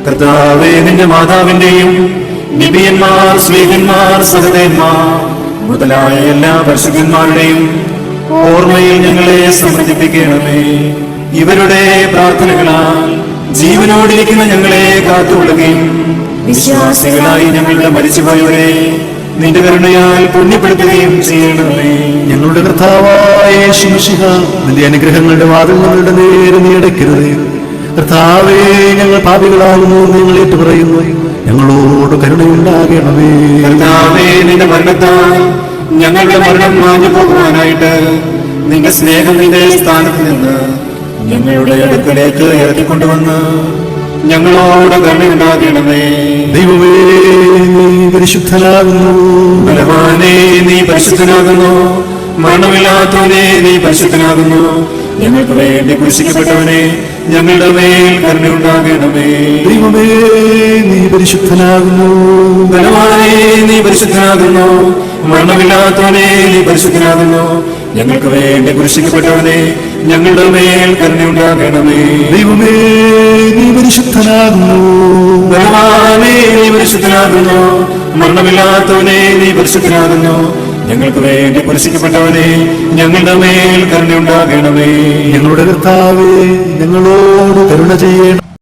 കർത്താവേ, നിന്റെ മാതാവിന്റെയും നിബിയന്മാർ, സ്ലീഹന്മാർ, സഹദേന്മാർ മുതലായ എല്ലാ പരിശുദ്ധന്മാരുടെയും ഓർമ്മയിൽ ഞങ്ങളെ സമർപ്പിക്കണമേ. ഇവരുടെ പ്രാർത്ഥനകളാൽ ജീവനോടിരിക്കുന്ന ഞങ്ങളെ കാത്തുകൊള്ളുകയും വിശ്വാസികളായി ഞങ്ങളുടെ മരിച്ചുപോയവരെ നിന്റെ കരുണയാൽ പുണ്യപ്പെടുത്തുകയും ചെയ്യണമേ. ഞങ്ങളുടെ കർത്താവായ യേശു മിശിഹ, നിന്റെ അനുഗ്രഹങ്ങളുടെ വാതിൽ ഞങ്ങളുടെ നേരെ നീ അടയ്ക്കരുതേ. കർത്താവേ, ഞങ്ങൾ പാപികളാകുന്നു, നിങ്ങൾ ഏറ്റുപറയുന്നു, ഞങ്ങളോട് കരുണയുണ്ടാകണമേ. കർത്താവേ, നിന്റെ മരണത്താൽ ഞങ്ങളുടെ മരണം മാഞ്ഞു പോകുവാനായിട്ട് നിന്റെ സ്നേഹം നിന്റെ സ്ഥാനത്ത് നിന്ന് ഞങ്ങളുടെ അടുക്കലേക്ക് ഇറക്കിക്കൊണ്ടുവന്ന് ഞങ്ങളോട് കരുണയുണ്ടാകണമേ. ദൈവമേ, നീ പരിശുദ്ധനാകുന്നു. ബലവാനേ, നീ പരിശുദ്ധനാകുന്നു. മരണമില്ലാത്തവനെ, നീ പരിശുദ്ധനാകുന്നു. ഞങ്ങൾക്ക് വേണ്ടി ക്രൂശിക്കപ്പെട്ടവനെ, ഞങ്ങളുടെ മേൽ കരുണയുണ്ടാകണമേ. ദൈവമേ, നീ പരിശുദ്ധനാകുന്നു. ബലവാനേ, നീ പരിശുദ്ധനാകുന്നു. മരണമില്ലാത്തവനെ, നീ പരിശുദ്ധനാകുന്നു. ഞങ്ങൾക്ക് വേണ്ടി ക്രൂശിക്കപ്പെട്ടവനെ, ഞങ്ങളുടെ മേൽ കരുണയുണ്ടാകണമേ. ദൈവമേ, നീ പരിശുദ്ധനാകുന്നു. ബലവാനേ, നീ പരിശുദ്ധനാകുന്നു. മരണമില്ലാത്തവനെ, നീ പരിശുദ്ധനാകുന്നു. ഞങ്ങൾക്ക് വേണ്ടി ക്രൂശിക്കപ്പെട്ടവനെ, ഞങ്ങളുടെ മേൽ കരുണയുണ്ടാകണമേ. ഞങ്ങളുടെ കർത്താവേ, ഞങ്ങളോട് കരുണ ചെയ്യണം.